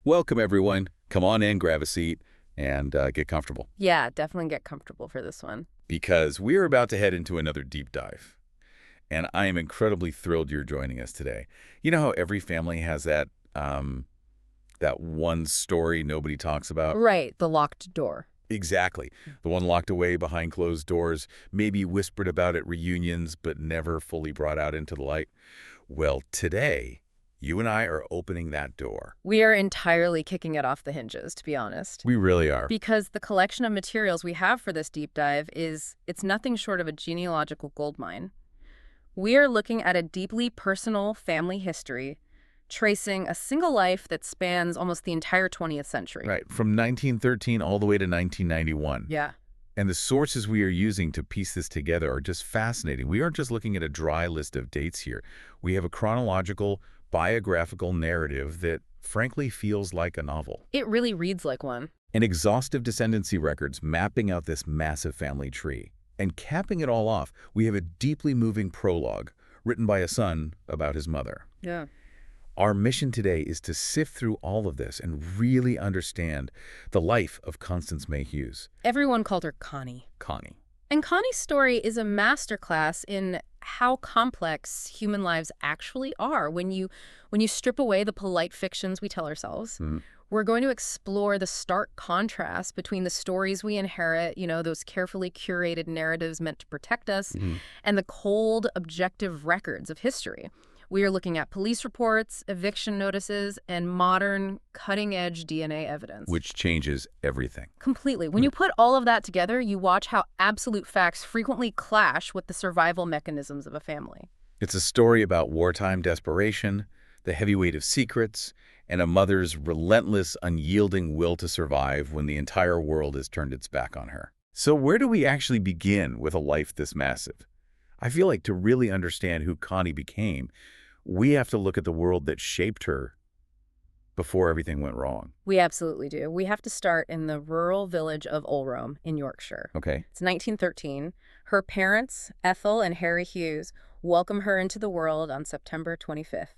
Welcome, everyone. Come on in, grab a seat, and get comfortable. Yeah, definitely get comfortable for this one. Because we're about to head into another deep dive. And I am incredibly thrilled you're joining us today. You know how every family has that one story nobody talks about? Right, the locked door. Exactly. The one locked away behind closed doors, maybe whispered about at reunions, but never fully brought out into the light. Well, today, you and I are opening that door. We are entirely kicking it off the hinges, to be honest. We really are. Because the collection of materials we have for this deep dive it's nothing short of a genealogical goldmine. We are looking at a deeply personal family history, tracing a single life that spans almost the entire 20th century. Right, from 1913 all the way to 1991. Yeah. And the sources we are using to piece this together are just fascinating. We aren't just looking at a dry list of dates here. We have a chronological, biographical narrative that frankly feels like a novel. It really reads like one. And exhaustive descendancy records mapping out this massive family tree. And capping it all off, we have a deeply moving prologue written by a son about his mother. Yeah. Our mission today is to sift through all of this and really understand the life of Constance May Hughes. Everyone called her Connie. Connie. And Connie's story is a masterclass in how complex human lives actually are when you strip away the polite fictions we tell ourselves. We're going to explore the stark contrast between the stories we inherit, those carefully curated narratives meant to protect us, and the cold, objective records of history. We are looking at police reports, eviction notices, and modern, cutting-edge DNA evidence. Which changes everything. Completely. When you put all of that together, you watch how absolute facts frequently clash with the survival mechanisms of a family. It's a story about wartime desperation, the heavy weight of secrets, and a mother's relentless, unyielding will to survive when the entire world has turned its back on her. So where do we actually begin with a life this massive? I feel like to really understand who Connie became, we have to look at the world that shaped her before everything went wrong. We absolutely do. We have to start in the rural village of Ulrome in Yorkshire. Okay. It's 1913. Her parents, Ethel and Harry Hughes, welcome her into the world on September 25th.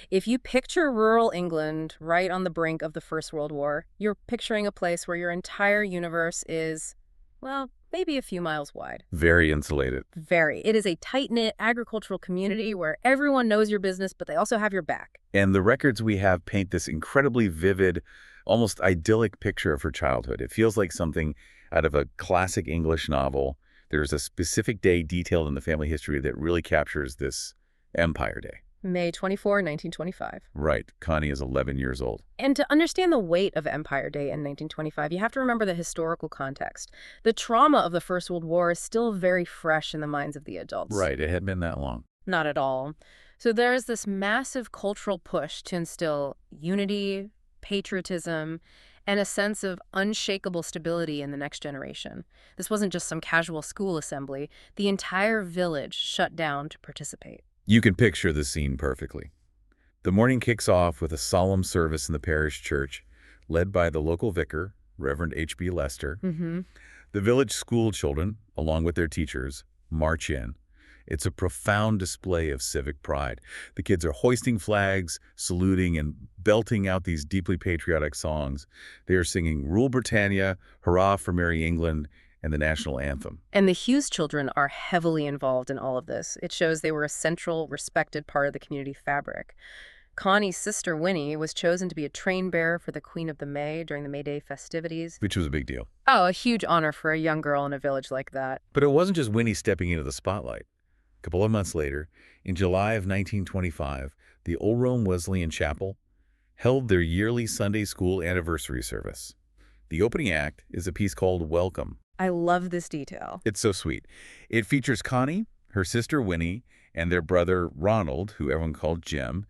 If you picture rural England right on the brink of the First World War, you're picturing a place where your entire universe is, well, maybe a few miles wide. Very insulated. Very. It is a tight-knit agricultural community where everyone knows your business, but they also have your back. And the records we have paint this incredibly vivid, almost idyllic picture of her childhood. It feels like something out of a classic English novel. There's a specific day detailed in the family history that really captures this Empire Day. May 24, 1925. Right. Connie is 11 years old. And to understand the weight of Empire Day in 1925, you have to remember the historical context. The trauma of the First World War is still very fresh in the minds of the adults. Right. It hadn't been that long. Not at all. So there's this massive cultural push to instill unity, patriotism, and a sense of unshakable stability in the next generation. This wasn't just some casual school assembly. The entire village shut down to participate. You can picture the scene perfectly. The morning kicks off with a solemn service in the parish church, led by the local vicar, Reverend H.B. Lester. The village school children, along with their teachers, march in. It's a profound display of civic pride. The kids are hoisting flags, saluting, and belting out these deeply patriotic songs. They are singing Rule Britannia, Hurrah for Merry England, and the national anthem. And the Hughes children are heavily involved in all of this. It shows they were a central, respected part of the community fabric. Connie's sister, Winnie, was chosen to be a train bearer for the Queen of the May during the May Day festivities. Which was a big deal. Oh, a huge honor for a young girl in a village like that. But it wasn't just Winnie stepping into the spotlight. A couple of months later, in July of 1925, the Ulrome Wesleyan Chapel held their yearly Sunday school anniversary service. The opening act is a piece called Welcome. I love this detail. It's so sweet. It features Connie, her sister Winnie, and their brother Ronald, who everyone called Jim.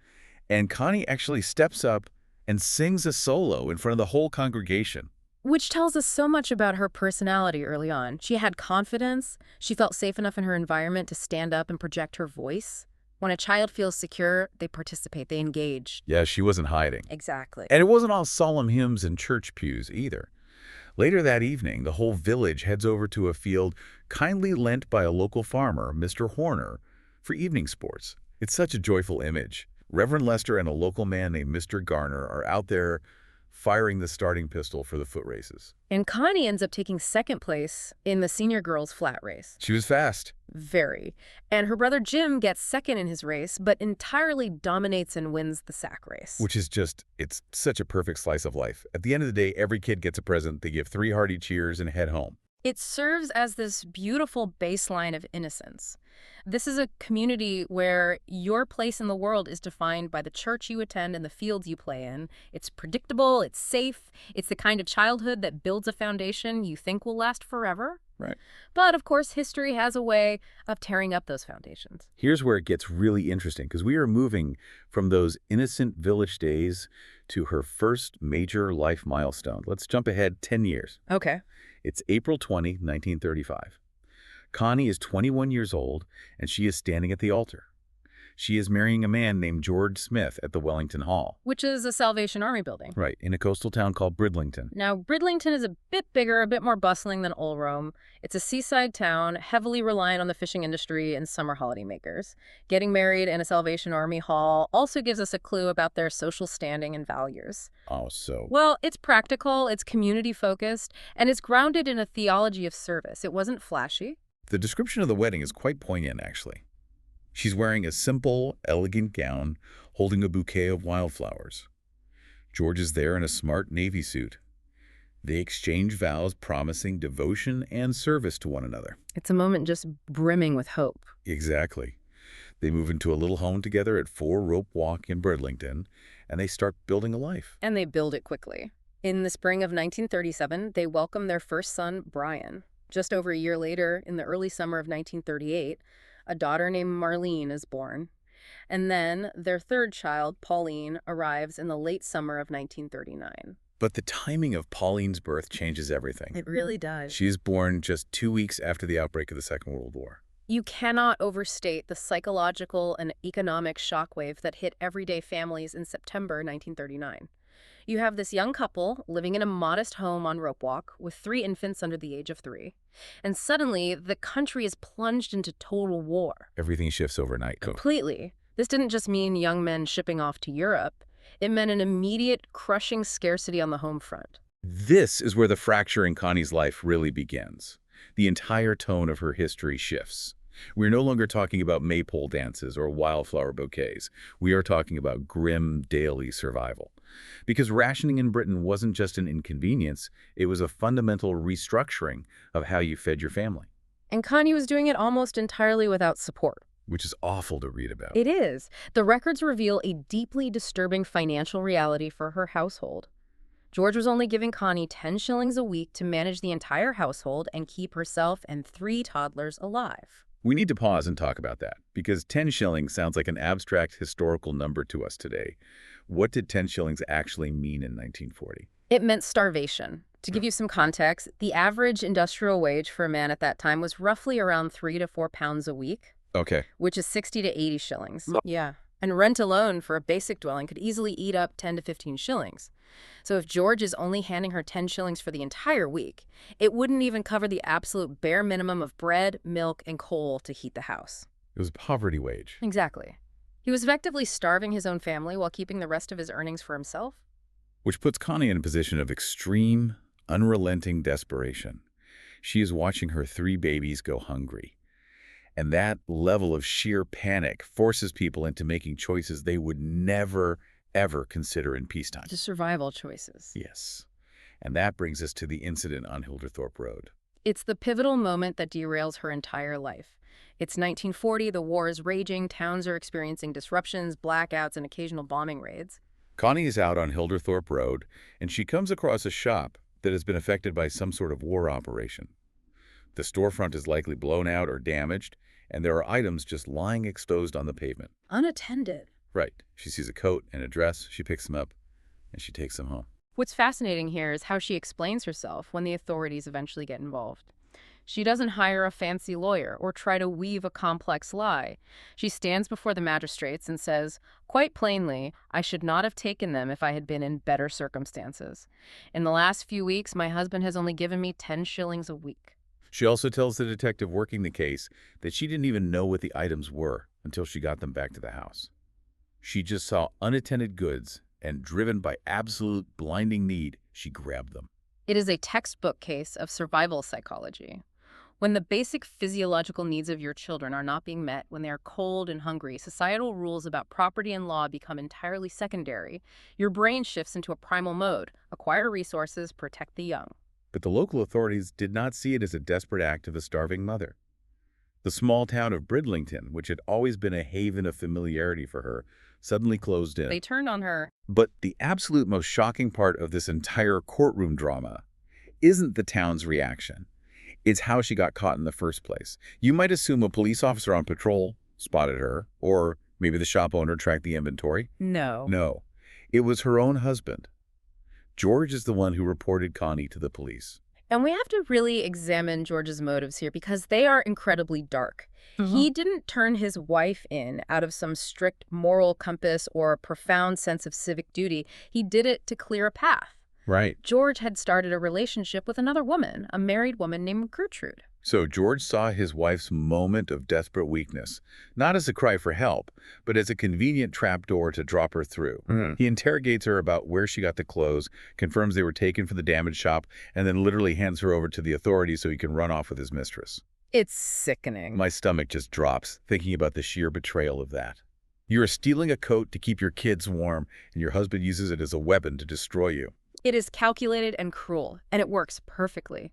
And Connie actually steps up and sings a solo in front of the whole congregation. Which tells us so much about her personality early on. She had confidence. She felt safe enough in her environment to stand up and project her voice. When a child feels secure, they participate, they engage. Yeah, she wasn't hiding. Exactly. And it wasn't all solemn hymns and church pews either. Later that evening, the whole village heads over to a field kindly lent by a local farmer, Mr. Horner, for evening sports. It's such a joyful image. Reverend Lester and a local man named Mr. Garner are out there firing the starting pistol for the foot races. And Connie ends up taking second place in the senior girls flat race. She was fast. Very. And her brother Jim gets second in his race, but entirely dominates and wins the sack race. Which is just, it's such a perfect slice of life. At the end of the day, every kid gets a present. They give 3 hearty cheers and head home. It serves as this beautiful baseline of innocence. This is a community where your place in the world is defined by the church you attend and the fields you play in. It's predictable, it's safe, it's the kind of childhood that builds a foundation you think will last forever. Right. But, of course, history has a way of tearing up those foundations. Here's where it gets really interesting, because we are moving from those innocent village days to her first major life milestone. Let's jump ahead 10 years. Okay. It's April 20, 1935. Connie is 21 years old, and she is standing at the altar. She is marrying a man named George Smith at the Wellington Hall. Which is a Salvation Army building. Right, in a coastal town called Bridlington. Now, Bridlington is a bit bigger, a bit more bustling than Ulrome. It's a seaside town, heavily reliant on the fishing industry and summer holidaymakers. Getting married in a Salvation Army hall also gives us a clue about their social standing and values. Oh, so... Well, it's practical, it's community-focused, and it's grounded in a theology of service. It wasn't flashy. The description of the wedding is quite poignant, actually. She's wearing a simple, elegant gown, holding a bouquet of wildflowers. George is there in a smart navy suit. They exchange vows promising devotion and service to one another. It's a moment just brimming with hope. Exactly. They move into a little home together at 4 Rope Walk in Bridlington, and they start building a life. And they build it quickly. In the spring of 1937, they welcome their first son, Brian. Just over a year later, in the early summer of 1938, a daughter named Marlene is born. And then their third child, Pauline, arrives in the late summer of 1939. But the timing of Pauline's birth changes everything. It really does. She is born just 2 weeks after the outbreak of the Second World War. You cannot overstate the psychological and economic shockwave that hit everyday families in September 1939. You have this young couple living in a modest home on Rope Walk with 3 infants under the age of 3. And suddenly, the country is plunged into total war. Everything shifts overnight. Completely. This didn't just mean young men shipping off to Europe. It meant an immediate, crushing scarcity on the home front. This is where the fracture in Connie's life really begins. The entire tone of her history shifts. We're no longer talking about maypole dances or wildflower bouquets. We are talking about grim daily survival. Because rationing in Britain wasn't just an inconvenience, it was a fundamental restructuring of how you fed your family. And Connie was doing it almost entirely without support. Which is awful to read about. It is. The records reveal a deeply disturbing financial reality for her household. George was only giving Connie 10 shillings a week to manage the entire household and keep herself and 3 toddlers alive. We need to pause and talk about that, because 10 shillings sounds like an abstract historical number to us today. What did 10 shillings actually mean in 1940? It meant starvation. To give you some context, the average industrial wage for a man at that time was roughly around 3 to 4 pounds a week. Okay. Which is 60 to 80 shillings. Yeah. And rent alone for a basic dwelling could easily eat up 10 to 15 shillings. So if George is only handing her 10 shillings for the entire week, it wouldn't even cover the absolute bare minimum of bread, milk, and coal to heat the house. It was a poverty wage. Exactly. He was effectively starving his own family while keeping the rest of his earnings for himself. Which puts Connie in a position of extreme, unrelenting desperation. She is watching her 3 babies go hungry. And that level of sheer panic forces people into making choices they would never, ever consider in peacetime. Just survival choices. Yes. And that brings us to the incident on Hilderthorpe Road. It's the pivotal moment that derails her entire life. It's 1940, the war is raging, towns are experiencing disruptions, blackouts, and occasional bombing raids. Connie is out on Hilderthorpe Road, and she comes across a shop that has been affected by some sort of war operation. The storefront is likely blown out or damaged, and there are items just lying exposed on the pavement. Unattended. Right. She sees a coat and a dress, she picks them up, and she takes them home. What's fascinating here is how she explains herself when the authorities eventually get involved. She doesn't hire a fancy lawyer or try to weave a complex lie. She stands before the magistrates and says, quite plainly, I should not have taken them if I had been in better circumstances. In the last few weeks, my husband has only given me 10 shillings a week. She also tells the detective working the case that she didn't even know what the items were until she got them back to the house. She just saw unattended goods, and driven by absolute blinding need, she grabbed them. It is a textbook case of survival psychology. When the basic physiological needs of your children are not being met, when they are cold and hungry, societal rules about property and law become entirely secondary. Your brain shifts into a primal mode: acquire resources, protect the young. But the local authorities did not see it as a desperate act of a starving mother. The small town of Bridlington, which had always been a haven of familiarity for her, suddenly closed in. They turned on her. But the absolute most shocking part of this entire courtroom drama isn't the town's reaction. It's how she got caught in the first place. You might assume a police officer on patrol spotted her, or maybe the shop owner tracked the inventory. No. No, it was her own husband. George is the one who reported Connie to the police. And we have to really examine George's motives here because they are incredibly dark. He didn't turn his wife in out of some strict moral compass or profound sense of civic duty. He did it to clear a path. Right. George had started a relationship with another woman, a married woman named Gertrude. So George saw his wife's moment of desperate weakness, not as a cry for help, but as a convenient trapdoor to drop her through. He interrogates her about where she got the clothes, confirms they were taken from the damage shop, and then literally hands her over to the authorities so he can run off with his mistress. It's sickening. My stomach just drops thinking about the sheer betrayal of that. You are stealing a coat to keep your kids warm, and your husband uses it as a weapon to destroy you. It is calculated and cruel, and it works perfectly.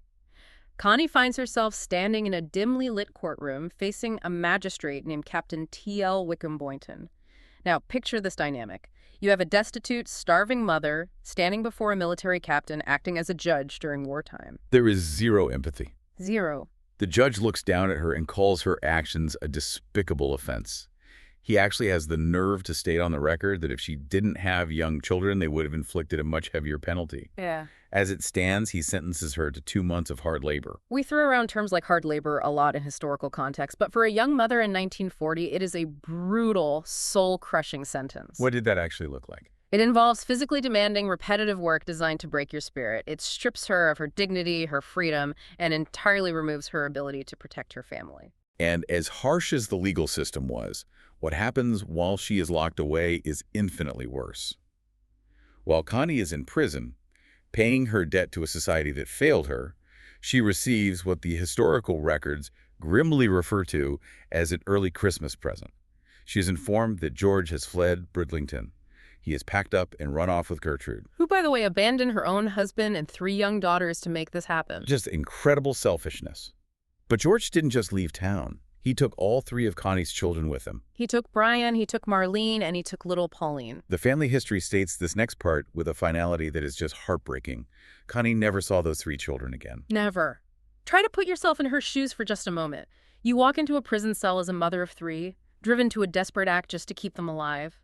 Connie finds herself standing in a dimly lit courtroom facing a magistrate named Captain T.L. Wickham Boynton. Now, picture this dynamic. You have a destitute, starving mother standing before a military captain acting as a judge during wartime. There is zero empathy. Zero. The judge looks down at her and calls her actions a despicable offense. He actually has the nerve to state on the record that if she didn't have young children, they would have inflicted a much heavier penalty. Yeah. As it stands, he sentences her to 2 months of hard labor. We throw around terms like hard labor a lot in historical context, but for a young mother in 1940, it is a brutal, soul-crushing sentence. What did that actually look like? It involves physically demanding, repetitive work designed to break your spirit. It strips her of her dignity, her freedom, and entirely removes her ability to protect her family. And as harsh as the legal system was, what happens while she is locked away is infinitely worse. While Connie is in prison, paying her debt to a society that failed her, she receives what the historical records grimly refer to as an early Christmas present. She is informed that George has fled Bridlington. He is packed up and run off with Gertrude. Who, by the way, abandoned her own husband and 3 young daughters to make this happen. Just incredible selfishness. But George didn't just leave town. He took all 3 of Connie's children with him. He took Brian, he took Marlene, and he took little Pauline. The family history states this next part with a finality that is just heartbreaking. Connie never saw those 3 children again. Never. Try to put yourself in her shoes for just a moment. You walk into a prison cell as a mother of 3, driven to a desperate act just to keep them alive.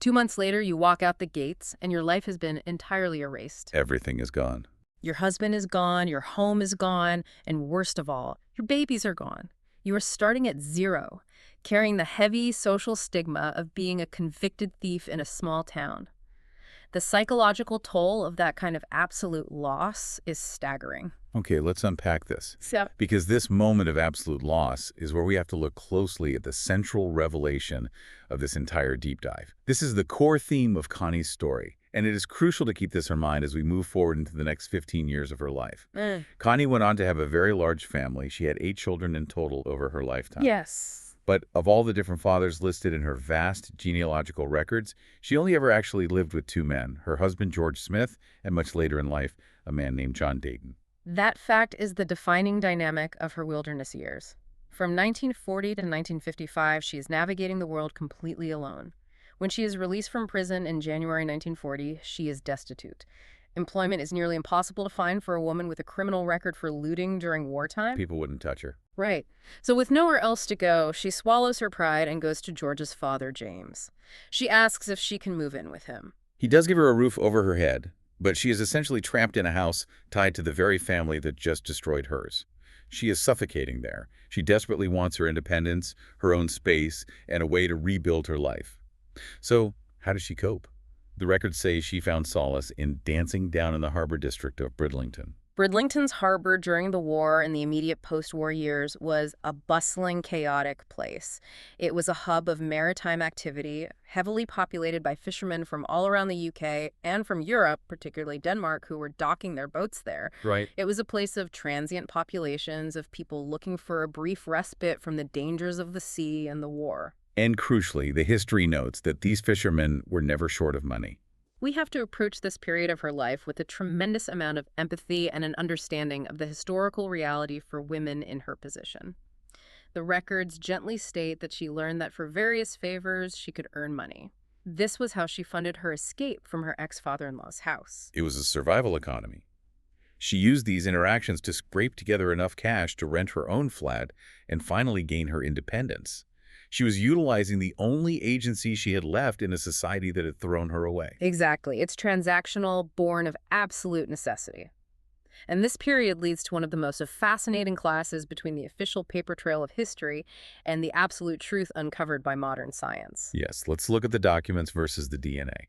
2 months later, you walk out the gates, and your life has been entirely erased. Everything is gone. Your husband is gone, your home is gone, and worst of all, your babies are gone. You are starting at 0, carrying the heavy social stigma of being a convicted thief in a small town. The psychological toll of that kind of absolute loss is staggering. Okay, let's unpack this. So, Because this moment of absolute loss is where we have to look closely at the central revelation of this entire deep dive. This is the core theme of Connie's story, and it is crucial to keep this in mind as we move forward into the next 15 years of her life. Connie went on to have a very large family. She had 8 children in total over her lifetime. yes. But of all the different fathers listed in her vast genealogical records, she only ever actually lived with 2 men, her husband George Smith, and much later in life, a man named John Dayton. That fact is the defining dynamic of her wilderness years. From 1940 to 1955, she is navigating the world completely alone. When she is released from prison in January 1940, she is destitute. Employment is nearly impossible to find for a woman with a criminal record for looting during wartime. People wouldn't touch her. Right. So with nowhere else to go, she swallows her pride and goes to George's father, James. She asks if she can move in with him. He does give her a roof over her head, but she is essentially trapped in a house tied to the very family that just destroyed hers. She is suffocating there. She desperately wants her independence, her own space, and a way to rebuild her life. So, how does she cope? The records say she found solace in dancing down in the harbor district of Bridlington. Bridlington's harbor during the war and the immediate post-war years was a bustling, chaotic place. It was a hub of maritime activity, heavily populated by fishermen from all around the UK and from Europe, particularly Denmark, who were docking their boats there. Right. It was a place of transient populations, of people looking for a brief respite from the dangers of the sea and the war. And crucially, the history notes that these fishermen were never short of money. We have to approach this period of her life with a tremendous amount of empathy and an understanding of the historical reality for women in her position. The records gently state that she learned that for various favors, she could earn money. This was how she funded her escape from her ex-father-in-law's house. It was a survival economy. She used these interactions to scrape together enough cash to rent her own flat and finally gain her independence. She was utilizing the only agency she had left in a society that had thrown her away. Exactly. It's transactional, born of absolute necessity. And this period leads to one of the most fascinating classes between the official paper trail of history and the absolute truth uncovered by modern science. Yes, let's look at the documents versus the DNA.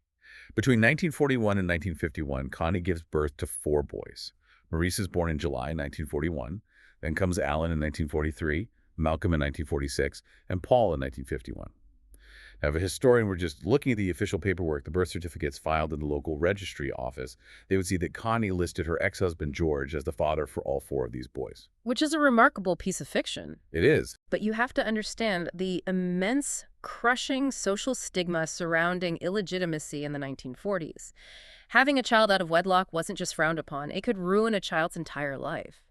Between 1941 and 1951, Connie gives birth to 4 boys. Maurice is born in July 1941. Then comes Alan in 1943, Malcolm in 1946, and Paul in 1951. Now, if a historian were just looking at the official paperwork, the birth certificates filed in the local registry office, they would see that Connie listed her ex-husband George as the father for all 4 of these boys. Which is a remarkable piece of fiction. It is. But you have to understand the immense, crushing social stigma surrounding illegitimacy in the 1940s. Having a child out of wedlock wasn't just frowned upon. It could ruin a child's entire life.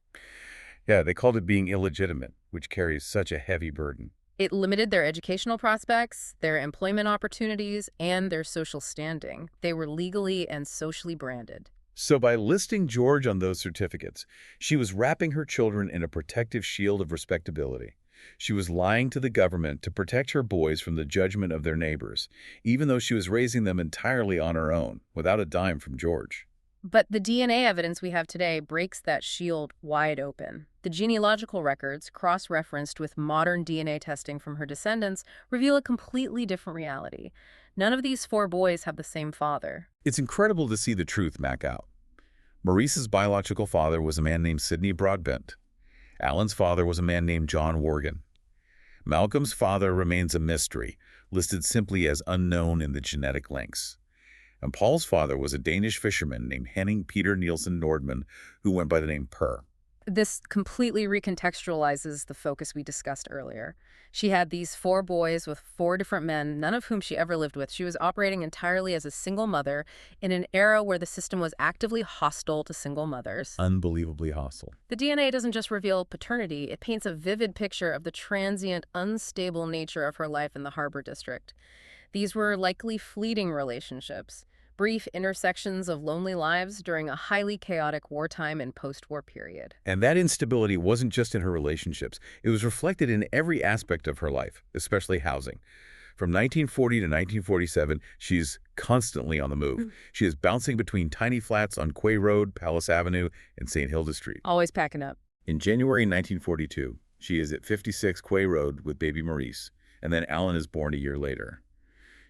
Yeah, they called it being illegitimate, which carries such a heavy burden. It limited their educational prospects, their employment opportunities, and their social standing. They were legally and socially branded. So by listing George on those certificates, she was wrapping her children in a protective shield of respectability. She was lying to the government to protect her boys from the judgment of their neighbors, even though she was raising them entirely on her own, without a dime from George. But the DNA evidence we have today breaks that shield wide open. The genealogical records, cross-referenced with modern DNA testing from her descendants, reveal a completely different reality. None of these 4 boys have the same father. It's incredible to see the truth back out. Maurice's biological father was a man named Sidney Broadbent. Alan's father was a man named John Worgan. Malcolm's father remains a mystery, listed simply as unknown in the genetic links. And Paul's father was a Danish fisherman named Henning Peter Nielsen Nordman, who went by the name Per. This completely recontextualizes the focus we discussed earlier. She had these 4 boys with 4 different men, none of whom she ever lived with. She was operating entirely as a single mother in an era where the system was actively hostile to single mothers. Unbelievably hostile. The DNA doesn't just reveal paternity, it paints a vivid picture of the transient, unstable nature of her life in the Harbor District. These were likely fleeting relationships, brief intersections of lonely lives during a highly chaotic wartime and post-war period. And that instability wasn't just in her relationships. It was reflected in every aspect of her life, especially housing. From 1940 to 1947, she's constantly on the move. She is bouncing between tiny flats on Quay Road, Palace Avenue, and St. Hilda Street. Always packing up. In January 1942, she is at 56 Quay Road with baby Maurice, and then Alan is born a year later.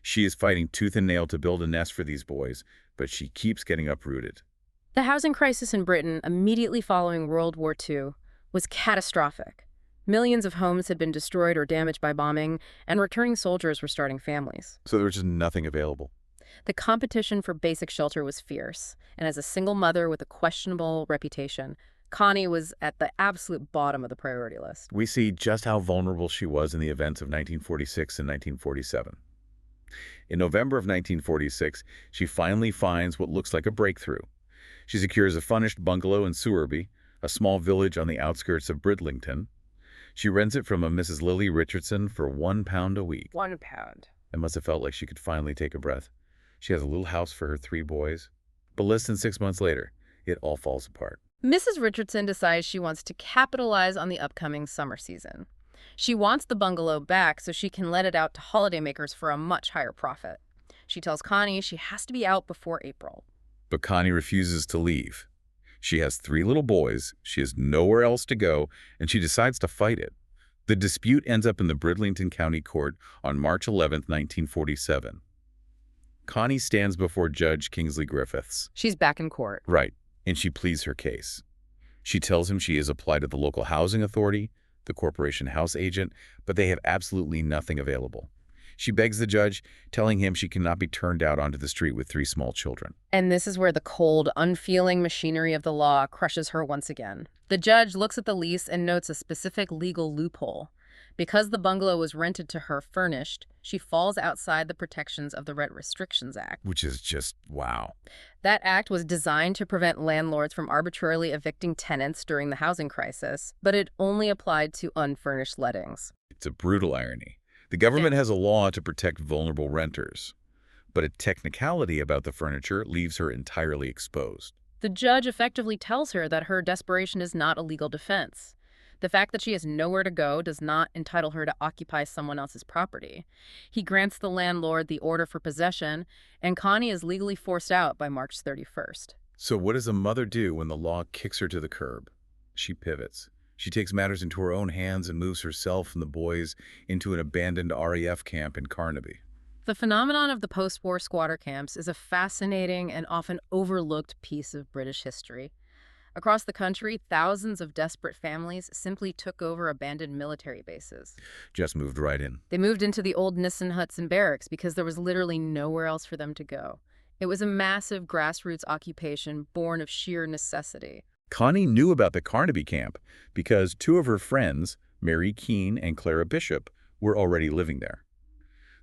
She is fighting tooth and nail to build a nest for these boys, but she keeps getting uprooted. The housing crisis in Britain immediately following World War II was catastrophic. Millions of homes had been destroyed or damaged by bombing, and returning soldiers were starting families. So there was just nothing available. The competition for basic shelter was fierce, and as a single mother with a questionable reputation, Connie was at the absolute bottom of the priority list. We see just how vulnerable she was in the events of 1946 and 1947. In November of 1946, she finally finds what looks like a breakthrough. She secures a furnished bungalow in Sewerby, a small village on the outskirts of Bridlington. She rents it from a Mrs. Lily Richardson for £1 a week. £1. It must have felt like she could finally take a breath. She has a little house for her 3 boys. But less than 6 months later, it all falls apart. Mrs. Richardson decides she wants to capitalize on the upcoming summer season. She wants the bungalow back so she can let it out to holidaymakers for a much higher profit. She tells Connie she has to be out before April. But Connie refuses to leave. She has 3 little boys, she has nowhere else to go, and she decides to fight it. The dispute ends up in the Bridlington County Court on March 11, 1947. Connie stands before Judge Kingsley Griffiths. She's back in court. Right, and she pleads her case. She tells him she has applied to the local housing authority, the corporation house agent, but they have absolutely nothing available. She begs the judge, telling him she cannot be turned out onto the street with 3 small children. And this is where the cold, unfeeling machinery of the law crushes her once again. The judge looks at the lease and notes a specific legal loophole. Because the bungalow was rented to her furnished, she falls outside the protections of the Rent Restrictions Act. Which is just, wow. That act was designed to prevent landlords from arbitrarily evicting tenants during the housing crisis, but it only applied to unfurnished lettings. It's a brutal irony. The government has a law to protect vulnerable renters, but a technicality about the furniture leaves her entirely exposed. The judge effectively tells her that her desperation is not a legal defense. The fact that she has nowhere to go does not entitle her to occupy someone else's property. He grants the landlord the order for possession, and Connie is legally forced out by March 31st. So what does a mother do when the law kicks her to the curb? She pivots. She takes matters into her own hands and moves herself and the boys into an abandoned RAF camp in Carnaby. The phenomenon of the post-war squatter camps is a fascinating and often overlooked piece of British history. Across the country, thousands of desperate families simply took over abandoned military bases. Just moved right in. They moved into the old Nissen huts and barracks because there was literally nowhere else for them to go. It was a massive grassroots occupation born of sheer necessity. Connie knew about the Carnaby camp because 2 of her friends, Mary Keene and Clara Bishop, were already living there.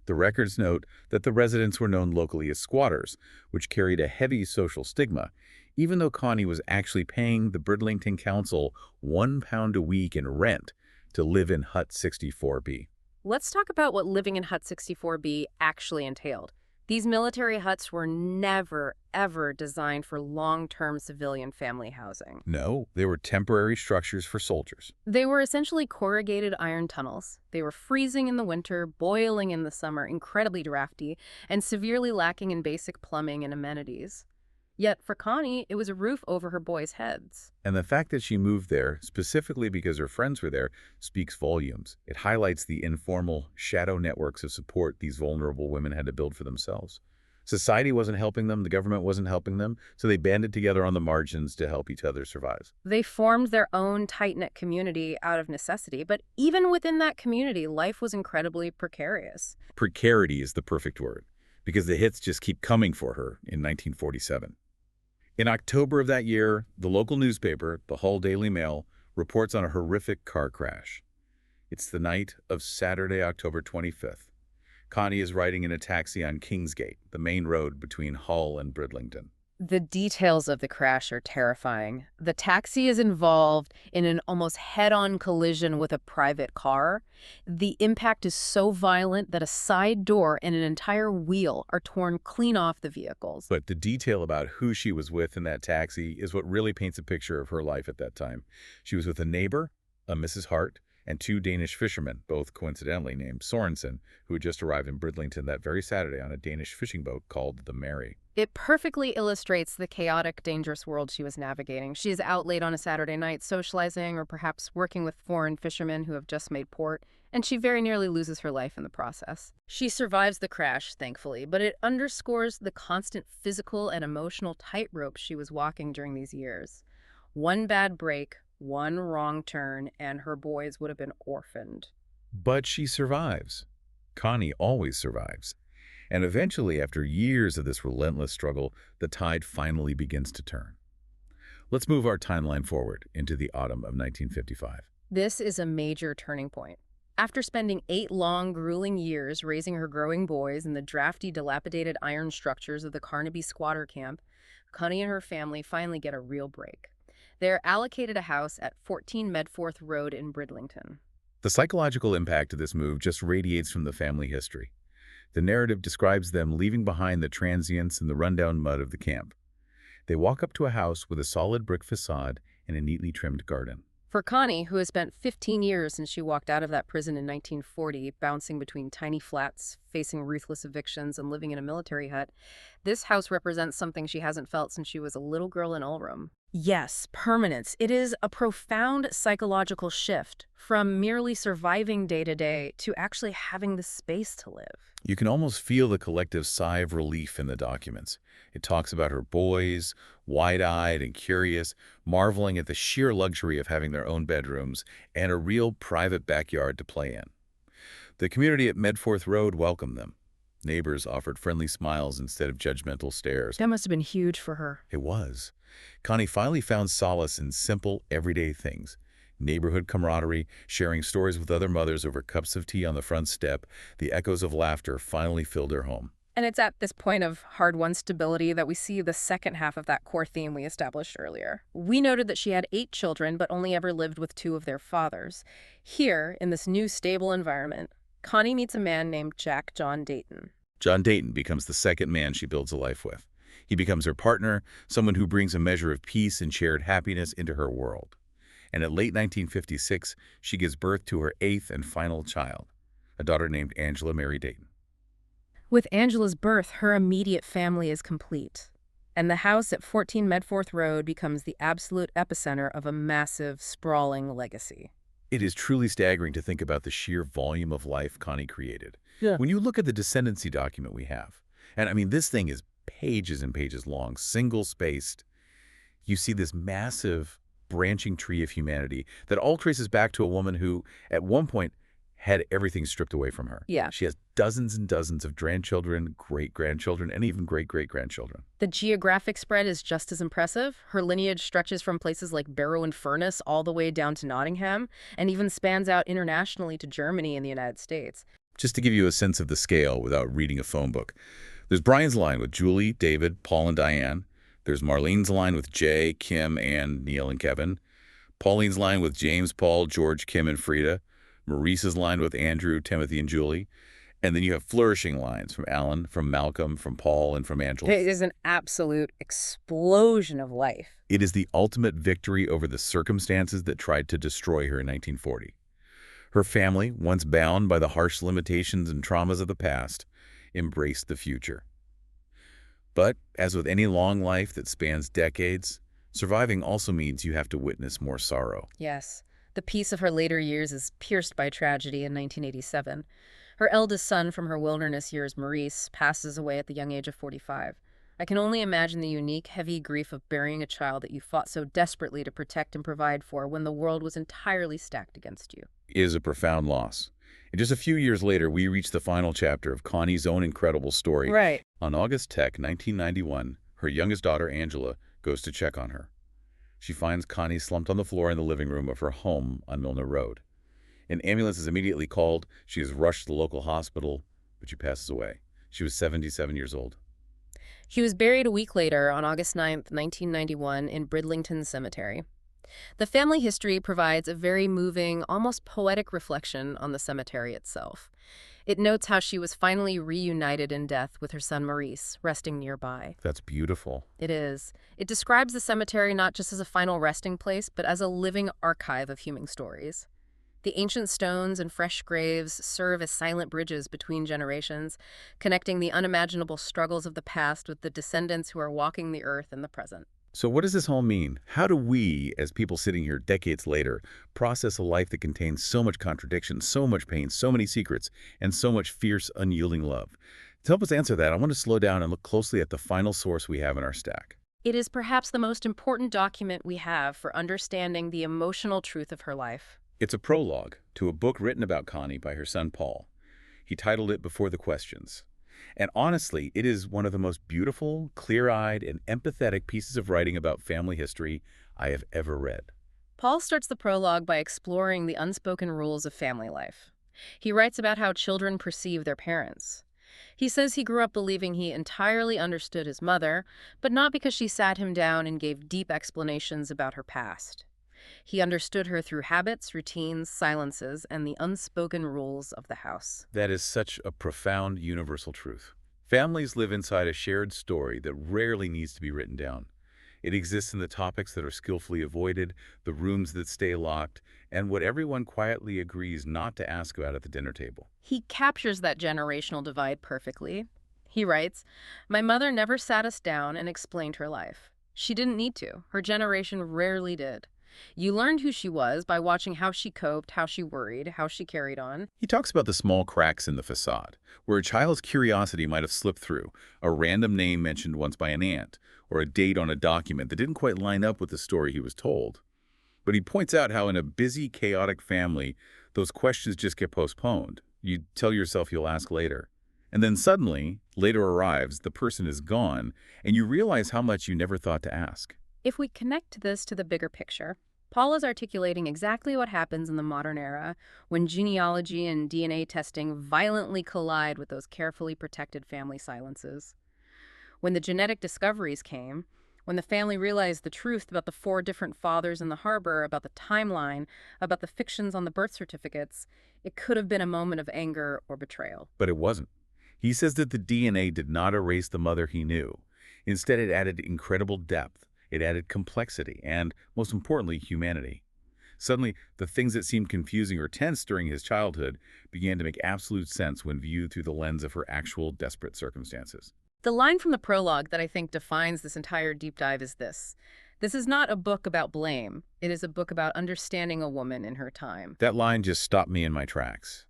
The records note that the residents were known locally as squatters, which carried a heavy social stigma, even though Connie was actually paying the Bridlington Council £1 a week in rent to live in Hut 64B. Let's talk about what living in Hut 64B actually entailed. These military huts were never, ever designed for long-term civilian family housing. No, they were temporary structures for soldiers. They were essentially corrugated iron tunnels. They were freezing in the winter, boiling in the summer, incredibly drafty, and severely lacking in basic plumbing and amenities. Yet for Connie, it was a roof over her boys' heads. And the fact that she moved there, specifically because her friends were there, speaks volumes. It highlights the informal, shadow networks of support these vulnerable women had to build for themselves. Society wasn't helping them, the government wasn't helping them, so they banded together on the margins to help each other survive. They formed their own tight-knit community out of necessity, but even within that community, life was incredibly precarious. Precarity is the perfect word, because the hits just keep coming for her in 1947. In October of that year, the local newspaper, the Hull Daily Mail, reports on a horrific car crash. It's the night of Saturday, October 25th. Connie is riding in a taxi on Kingsgate, the main road between Hull and Bridlington. The details of the crash are terrifying. The taxi is involved in an almost head-on collision with a private car. The impact is so violent that a side door and an entire wheel are torn clean off the vehicles. But the detail about who she was with in that taxi is what really paints a picture of her life at that time. She was with a neighbor, a Mrs. Hart, and 2 Danish fishermen, both coincidentally named Sorensen, who had just arrived in Bridlington that very Saturday on a Danish fishing boat called the Mary. It perfectly illustrates the chaotic, dangerous world she was navigating. She is out late on a Saturday night socializing or perhaps working with foreign fishermen who have just made port, and she very nearly loses her life in the process. She survives the crash, thankfully, but it underscores the constant physical and emotional tightrope she was walking during these years. One bad break, one wrong turn, and her boys would have been orphaned. But she survives. Connie always survives. And eventually, after years of this relentless struggle, the tide finally begins to turn. Let's move our timeline forward into the autumn of 1955. This is a major turning point. After spending 8 long, grueling years raising her growing boys in the drafty, dilapidated iron structures of the Carnaby squatter camp, Connie and her family finally get a real break. They're allocated a house at 14 Medforth Road in Bridlington. The psychological impact of this move just radiates from the family history. The narrative describes them leaving behind the transients and the rundown mud of the camp. They walk up to a house with a solid brick facade and a neatly trimmed garden. For Connie, who has spent 15 years since she walked out of that prison in 1940, bouncing between tiny flats, facing ruthless evictions, and living in a military hut, this house represents something she hasn't felt since she was a little girl in Ulrum. Yes, permanence. It is a profound psychological shift from merely surviving day to day to actually having the space to live. You can almost feel the collective sigh of relief in the documents. It talks about her boys, wide-eyed and curious, marveling at the sheer luxury of having their own bedrooms and a real private backyard to play in. The community at Medforth Road welcomed them. Neighbors offered friendly smiles instead of judgmental stares. That must have been huge for her. It was. Connie finally found solace in simple, everyday things. Neighborhood camaraderie, sharing stories with other mothers over cups of tea on the front step, the echoes of laughter finally filled her home. And it's at this point of hard-won stability that we see the second half of that core theme we established earlier. We noted that she had 8 children, but only ever lived with 2 of their fathers. Here, in this new stable environment, Connie meets a man named Jack John Dayton. John Dayton becomes the second man she builds a life with. He becomes her partner, someone who brings a measure of peace and shared happiness into her world. And at late 1956, she gives birth to her 8th and final child, a daughter named Angela Mary Dayton. With Angela's birth, her immediate family is complete, and the house at 14 Medforth Road becomes the absolute epicenter of a massive, sprawling legacy. It is truly staggering to think about the sheer volume of life Connie created. Yeah. When you look at the descendancy document we have, and I mean, this thing is pages and pages long, single-spaced, you see this massive branching tree of humanity that all traces back to a woman who, at one point, had everything stripped away from her. Yeah. She has dozens and dozens of grandchildren, great-grandchildren, and even great-great-grandchildren. The geographic spread is just as impressive. Her lineage stretches from places like Barrow and Furness all the way down to Nottingham, and even spans out internationally to Germany and the United States. Just to give you a sense of the scale without reading a phone book, there's Brian's line with Julie, David, Paul, and Diane. There's Marlene's line with Jay, Kim, Ann, Neil, and Kevin. Pauline's line with James, Paul, George, Kim, and Frida. Maurice's line with Andrew, Timothy, and Julie. And then you have flourishing lines from Alan, from Malcolm, from Paul, and from Angela. It is an absolute explosion of life. It is the ultimate victory over the circumstances that tried to destroy her in 1940. Her family, once bound by the harsh limitations and traumas of the past, embraced the future. But, as with any long life that spans decades, surviving also means you have to witness more sorrow. Yes. The peace of her later years is pierced by tragedy in 1987. Her eldest son from her wilderness years, Maurice, passes away at the young age of 45. I can only imagine the unique, heavy grief of burying a child that you fought so desperately to protect and provide for when the world was entirely stacked against you. It is a profound loss. And just a few years later, we reach the final chapter of Connie's own incredible story. Right. On August 10, 1991, her youngest daughter, Angela, goes to check on her. She finds Connie slumped on the floor in the living room of her home on Milner Road. An ambulance is immediately called. She is rushed to the local hospital, but she passes away. She was 77 years old. He was buried a week later on August 9, 1991, in Bridlington Cemetery. The family history provides a very moving, almost poetic reflection on the cemetery itself. It notes how she was finally reunited in death with her son Maurice, resting nearby. That's beautiful. It is. It describes the cemetery not just as a final resting place, but as a living archive of human stories. The ancient stones and fresh graves serve as silent bridges between generations, connecting the unimaginable struggles of the past with the descendants who are walking the earth in the present. So what does this all mean? How do we, as people sitting here decades later, process a life that contains so much contradiction, so much pain, so many secrets, and so much fierce, unyielding love? To help us answer that, I want to slow down and look closely at the final source we have in our stack. It is perhaps the most important document we have for understanding the emotional truth of her life. It's a prologue to a book written about Connie by her son Paul. He titled it Before the Questions. And honestly, it is one of the most beautiful, clear-eyed, and empathetic pieces of writing about family history I have ever read. Paul starts the prologue by exploring the unspoken rules of family life. He writes about how children perceive their parents. He says he grew up believing he entirely understood his mother, but not because she sat him down and gave deep explanations about her past. He understood her through habits, routines, silences, and the unspoken rules of the house. That is such a profound, universal truth. Families live inside a shared story that rarely needs to be written down. It exists in the topics that are skillfully avoided, the rooms that stay locked, and what everyone quietly agrees not to ask about at the dinner table. He captures that generational divide perfectly. He writes, "My mother never sat us down and explained her life. She didn't need to. Her generation rarely did. You learned who she was by watching how she coped, how she worried, how she carried on. He talks about the small cracks in the facade, where a child's curiosity might have slipped through, a random name mentioned once by an aunt, or a date on a document that didn't quite line up with the story he was told. But he points out how in a busy, chaotic family, those questions just get postponed. You tell yourself you'll ask later. And then suddenly, later arrives, the person is gone, and you realize how much you never thought to ask. If we connect this to the bigger picture, Paul is articulating exactly what happens in the modern era when genealogy and DNA testing violently collide with those carefully protected family silences. When the genetic discoveries came, when the family realized the truth about the 4 different fathers in the harbor, about the timeline, about the fictions on the birth certificates, it could have been a moment of anger or betrayal. But it wasn't. He says that the DNA did not erase the mother he knew. Instead, it added incredible depth. It added complexity and, most importantly, humanity. Suddenly, the things that seemed confusing or tense during his childhood began to make absolute sense when viewed through the lens of her actual desperate circumstances. The line from the prologue that I think defines this entire deep dive is this. This is not a book about blame. It is a book about understanding a woman in her time. That line just stopped me in my tracks.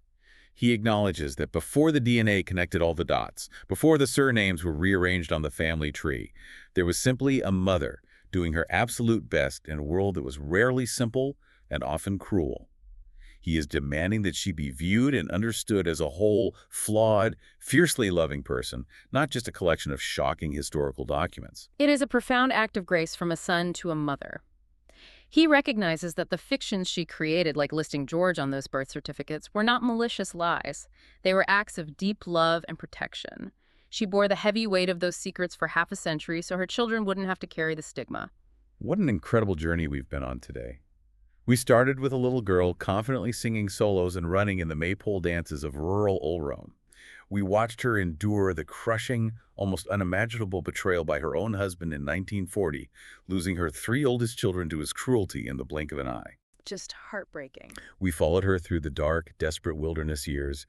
He acknowledges that before the DNA connected all the dots, before the surnames were rearranged on the family tree, there was simply a mother doing her absolute best in a world that was rarely simple and often cruel. He is demanding that she be viewed and understood as a whole, flawed, fiercely loving person, not just a collection of shocking historical documents. It is a profound act of grace from a son to a mother. He recognizes that the fictions she created, like listing George on those birth certificates, were not malicious lies. They were acts of deep love and protection. She bore the heavy weight of those secrets for half a century so her children wouldn't have to carry the stigma. What an incredible journey we've been on today. We started with a little girl confidently singing solos and running in the maypole dances of rural Ulrome. We watched her endure the crushing, almost unimaginable betrayal by her own husband in 1940, losing her 3 oldest children to his cruelty in the blink of an eye. Just heartbreaking. We followed her through the dark, desperate wilderness years,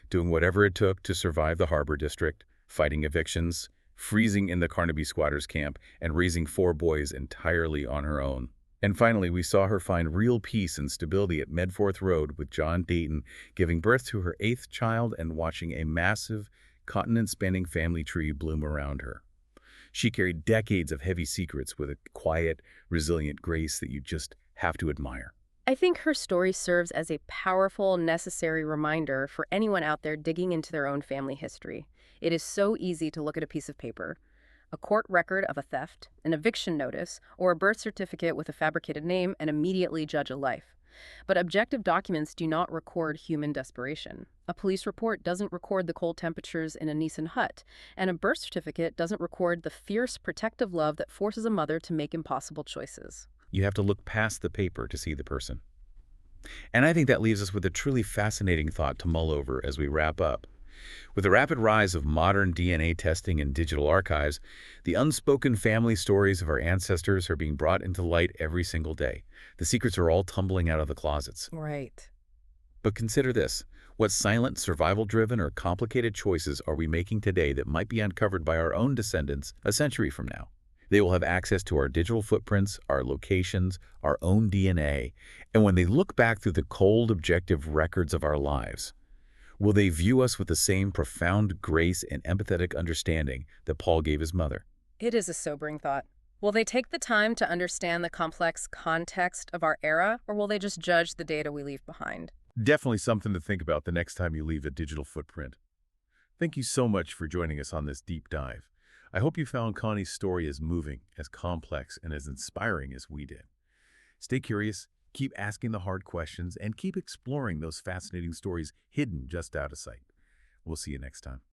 doing whatever it took to survive the harbor district, fighting evictions, freezing in the Carnaby squatters' camp, and raising 4 boys entirely on her own. And finally, we saw her find real peace and stability at Medforth Road with John Dayton, giving birth to her 8th child and watching a massive, continent-spanning family tree bloom around her. She carried decades of heavy secrets with a quiet, resilient grace that you just have to admire. I think her story serves as a powerful, necessary reminder for anyone out there digging into their own family history. It is so easy to look at a piece of paper, a court record of a theft, an eviction notice, or a birth certificate with a fabricated name and immediately judge a life. But objective documents do not record human desperation. A police report doesn't record the cold temperatures in a Nissen hut, and a birth certificate doesn't record the fierce, protective love that forces a mother to make impossible choices. You have to look past the paper to see the person. And I think that leaves us with a truly fascinating thought to mull over as we wrap up. With the rapid rise of modern DNA testing and digital archives, the unspoken family stories of our ancestors are being brought into light every single day. The secrets are all tumbling out of the closets. Right. But consider this. What silent, survival-driven, or complicated choices are we making today that might be uncovered by our own descendants a century from now? They will have access to our digital footprints, our locations, our own DNA, and when they look back through the cold, objective records of our lives, will they view us with the same profound grace and empathetic understanding that Paul gave his mother? It is a sobering thought. Will they take the time to understand the complex context of our era, or will they just judge the data we leave behind? Definitely something to think about the next time you leave a digital footprint. Thank you so much for joining us on this deep dive. I hope you found Connie's story as moving, as complex, and as inspiring as we did. Stay curious, keep asking the hard questions, and keep exploring those fascinating stories hidden just out of sight. We'll see you next time.